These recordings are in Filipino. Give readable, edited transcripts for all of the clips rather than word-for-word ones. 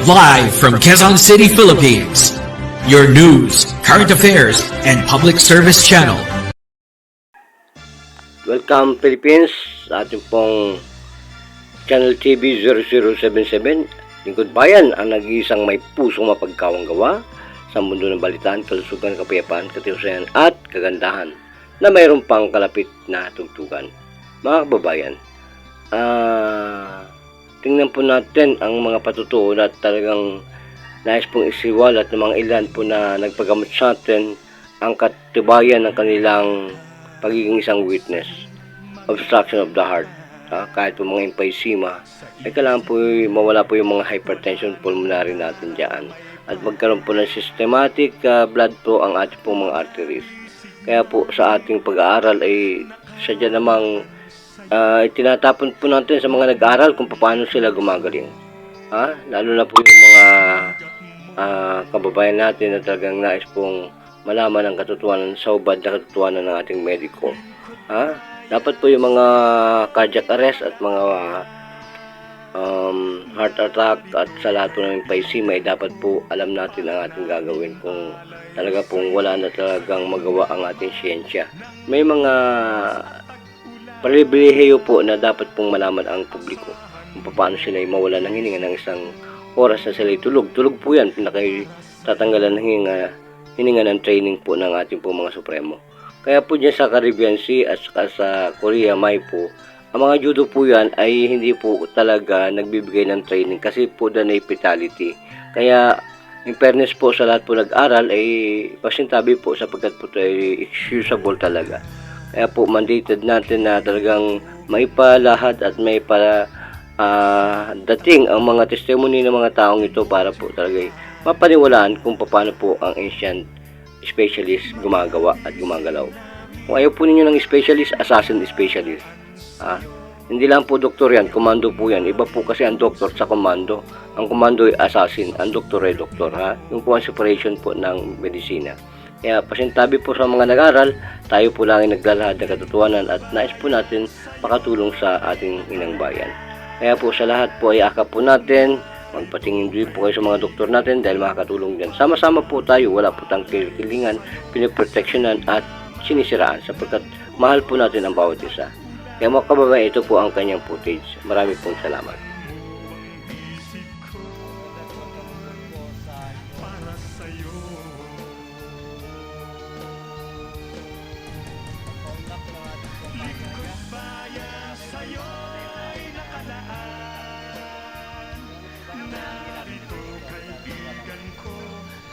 Live from Quezon City, Philippines. Your news, current affairs, and public service channel. Welcome Philippines sa ating pong Channel TV 0077. Lingkod Bayan ang nag-iisang may pusong mapagkawang gawa sa mundo ng balitaan, kalusugan, kapayapaan, katiwsayan at kagandahan na mayroon pang kalapit na tugtugan. Mga kababayan, tingnan po natin ang mga patutuo na talagang nais pong isiwalat ng mga ilan po na nagpagamot sa atin ang katibayan ng kanilang pagiging isang witness. Obstruction of the heart, kahit po mga emphysema, ay kailangan po mawala po yung mga hypertension pulmonary natin dyan at magkaroon po ng systematic blood flow ang ating po mga arteries. Kaya po sa ating pag-aaral ay sadya namang tinatapon po natin sa mga nag-aaral kung paano sila gumagaling. Lalo na po yung mga kababayan natin na talagang nais pong malaman ang katotohanan sa hubad na katotohanan ng ating mediko. Dapat po yung mga cardiac arrest at mga heart attack at sa lahat po ng emphysema ay dapat po alam natin ang ating gagawin kung talaga pong wala na talagang magawa ang ating siyensya. May mga pribilehiyo po na dapat pong malaman ang publiko kung paano sila ay mawala ng hininga ng isang oras na sila ay tulog. Tulog po yan, tatanggalan ng hininga ng training po ng ating po mga supremo. Kaya po dyan sa Caribbean Sea at sa Korea, may po, ang mga judo po yan ay hindi po talaga nagbibigay ng training kasi po doon ay fatality. Kaya in fairness po sa lahat po nag-aral ay pasintabi po sapagkat po ay excusable talaga. Kaya po mandated natin na talagang may palahad at may para dating ang mga testimony ng mga taong ito para po talaga mapaniwalaan kung paano po ang ancient specialist gumagawa at gumagalaw. Kung ayaw po ninyo ng specialist, assassin specialist. Hindi lang po doktor yan, komando po yan. Iba po kasi ang doktor sa komando. Ang komando ay assassin, ang doktor ay doktor. Yung po ang separation po ng medisina. Kaya pasintabi po sa mga nag-aral, tayo po lang ay naglalahad ng katotohanan at nais po natin makatulong sa ating inang bayan. Kaya po sa lahat po ay akap po natin, magpatingin din po kayo sa mga doktor natin dahil makakatulong din. Sama-sama po tayo, wala po tayong kilingan, piniproteksyonan at sinisiraan sapagkat mahal po natin ang bawat isa. Kaya mga kababayan, ito po ang kanyang footage. Marami pong salamat.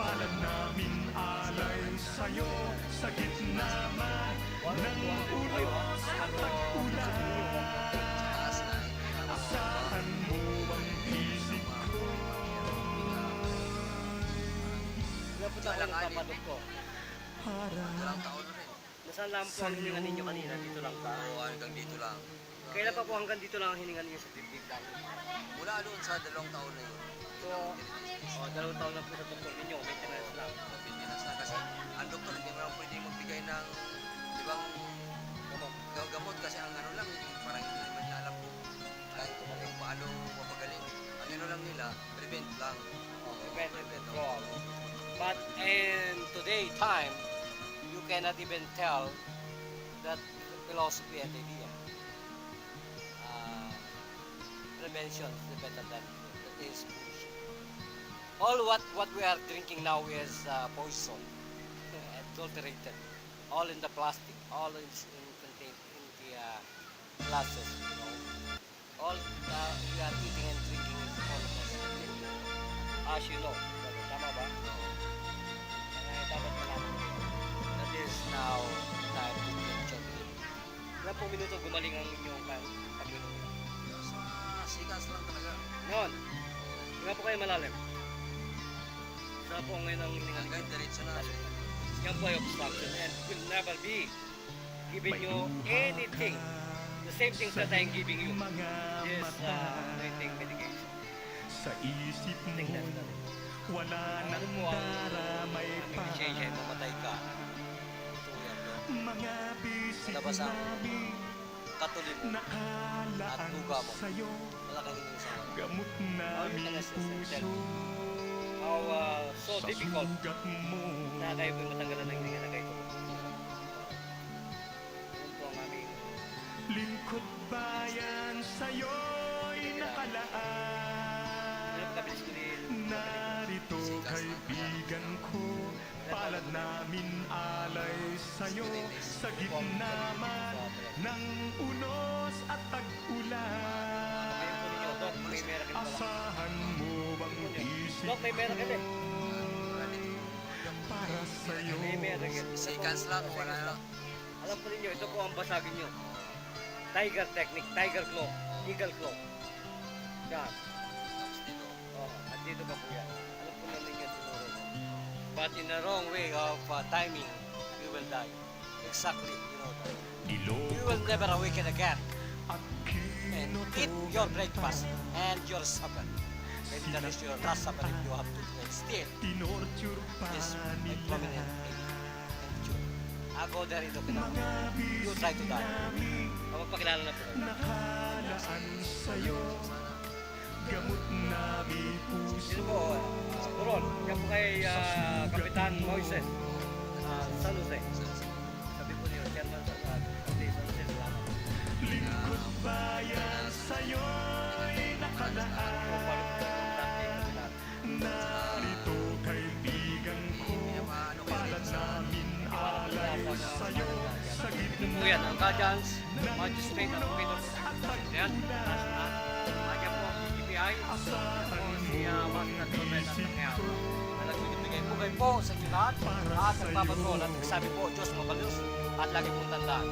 Palad namin alay sa'yo sa gitna ng ulos at pag-ulan. Asahan mo ang isip ko. Walang kapatid ko. Ilang taon na rin. Nasaan lang po ang hininga ninyo kanina? Dito lang ka? Oo, hanggang dito lang. Kailan pa po hanggang dito lang ang hininga ninyo sa dibdib lang? Mula doon sa 2 taon na yun. So, 2 taon na po sa doktor ninyo, maintenance lang. Pilipinas na kasi ang doktor hindi mo lang pwede magbigay ng ibang gamot kasi ang ano lang, parang hindi naman nila alam kung paano mapagaling. Ang ano lang nila, prevent lang. Preventive withdrawal. But in today time, you cannot even tell that philosophy and idea. Prevention is better than is bullshit. All what we are drinking now is poison, adulterated, all in the plastic, all contained in the glasses, you know. All we are eating and drinking is all positive. As you know, tama ba? Dapat malaman mo yun. That is now time to get chocolate. Ilan po minuto gumaling ang inyong pag-inom? Sikas lang talaga. Noon, nga po kayo malalim. Saan po ngayon ang hininga Hanggang ninyo? diretso na. Yan po ay obstruction and will never be giving you anything. The same things that I'm giving you is anything medication. Sa isip Think that's mo, that. wala Ano nang mo ang daramay pa. lisensya mamatay ka. Ito yan, no? Mga bisig Labas ang namin katuli mo at luga mo. Malaking hiling sa mga. Gamot na puso So difficult sugat mo. na kayo po matanggalan ng hininga na kayo. Yun po ang aming Lingkod bayan sa'yo'y nakalaan. kabilis ko din. Narito kaibigan ko, palad namin alay sa'yo, sa gitna man ng unos at tag-ulan. Ngayon po ninyo, Doc, may miracle pala. Asahan mo bang isip Doc, may miracle eh. para sa'yo? May miracle. Seconds lang, wala na. Alam po ninyo, ito po ang basagin nyo. Tiger technique, tiger claw, eagle claw. Yan. Tapos dito. Oh, at dito pa po yan. Alam po namin yan siguro. But in the wrong way of timing, you will die. Exactly, you know that. You will never awaken again. And eat your breakfast and your supper. Maybe that is your last supper if you have to do it still. Tinorture pa This my nila prominent attitude. I go there in Okinawa. You try to die. Magpakilala na po kayo. nakalaan sa'yo, gamot na may Sino puso. po? Buron. Yan po kay Kapitan Moises. San Jose. Sabi po niyo, Chairman sa San Jose. Salamat. Lingkod bayan sa'yo'y nakalaan. Narito kaibigan ko, palad namin alay sa'yo, sa Ito po gitna yan, ang Guardians, Magistrate at Committee. Yan, taas na. Kanya po ang GBI. Si Master Torment at Nangyao. Nagbibigay po kayo po sa inyo lahat at nagpapatrol at nagsabi po, Diyos mabalos at lagi pong tandaan.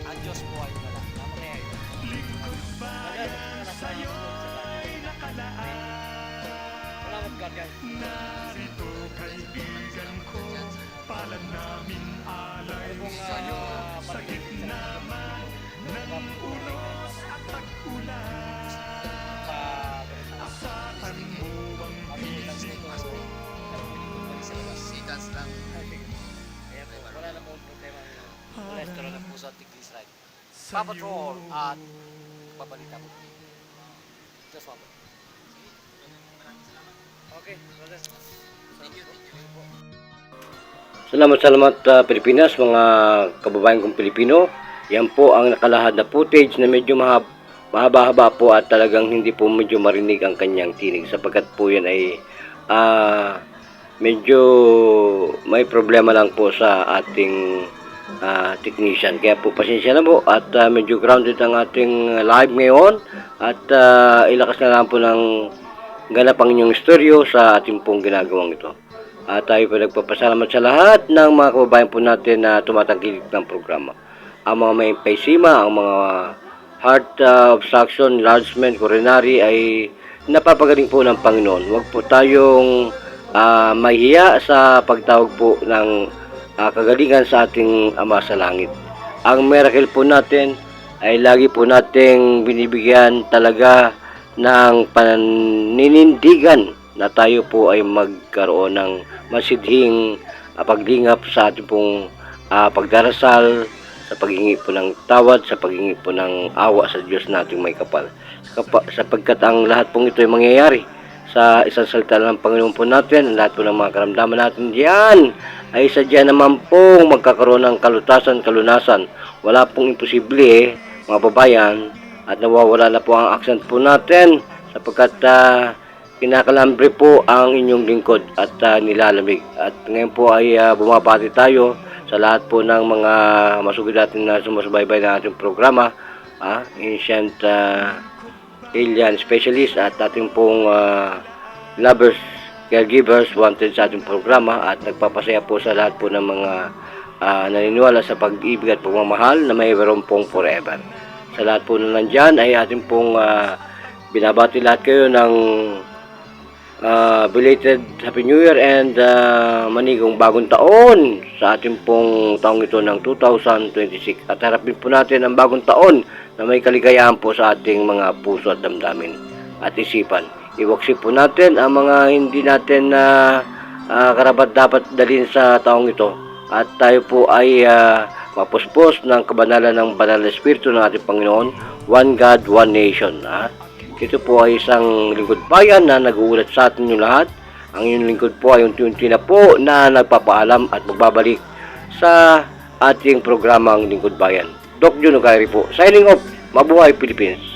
Ang Diyos po ay wala. Naman na yan. lingkod bayan sa'yo'y nakalaan. Salamat, Guardian. Narito kaibigan ko, palad namin alay sa'yo, sa gitna man ng unos at tag-ulan. Asahan mo ang isip ko. Seconds lang. Kaya po, wala na pong problema. Cholesterol ng puso at tiglis right. Papatrol at babalita mo. Diyos mabalos. Okay, brother. Salamat Pilipinas, mga kababayan kong Pilipino. Yan po ang nakalahad na footage na medyo mahaba-haba po at talagang hindi po medyo marinig ang kanyang tinig sapagkat po yan ay medyo may problema lang po sa ating technician. Kaya po pasensya na po at medyo grounded ang ating live ngayon at ilakas na lang po ng ganap ang inyong storyo sa ating pong ginagawang ito. At tayo po nagpapasalamat sa lahat ng mga kababayan po natin na tumatangkilik ng programa. Ang mga may emphysema, ang mga heart obstruction, enlargement, coronary ay napapagaling po ng Panginoon. Huwag po tayong mahiya sa pagtawag po ng kagalingan sa ating Ama sa Langit. Ang miracle po natin ay lagi po nating binibigyan talaga ng paninindigan na tayo po ay magkaroon ng masidhing paglingap sa ating pong pagdarasal, sa paghingi po ng tawad, sa paghingi po ng awa sa Diyos nating may kapal. Sapagkat ang lahat pong ito ay mangyayari sa isang salita ng Panginoon po natin, ang lahat po ng mga karamdaman natin diyan ay sadya naman pong magkakaroon ng kalutasan, kalunasan. Wala pong imposible mga babayan at nawawala na po ang accent po natin sapagkat kinakalambre po ang inyong lingkod at nilalamig. At ngayon po ay bumabati tayo sa lahat po ng mga masugid natin na sumusubaybay ng ating programa, Ancient Alien Specialist at ating pong lovers, caregivers wanted sa ating programa at nagpapasaya po sa lahat po ng mga naniniwala sa pag-ibig at pagmamahal na mayroon pong forever. Sa lahat po na nandyan ay ating pong binabati lahat kayo ng belated Happy New Year and manigong bagong taon sa ating pong taong ito ng 2026 at harapin po natin ang bagong taon na may kaligayahan po sa ating mga puso at damdamin at isipan. Iwaksi po natin ang mga hindi natin karapat dapat dalhin sa taong ito at tayo po ay mapuspos ng kabanalan ng banal na espiritu ng ating Panginoon, one God, one nation. Ito po ay isang lingkod bayan na nag-uulat sa atin yung lahat. Ang inyong lingkod po ay unti-unti na po na nagpapaalam at magbabalik sa ating programang Lingkod Bayan. Doc Juno Kairi po, signing off. Mabuhay Philippines!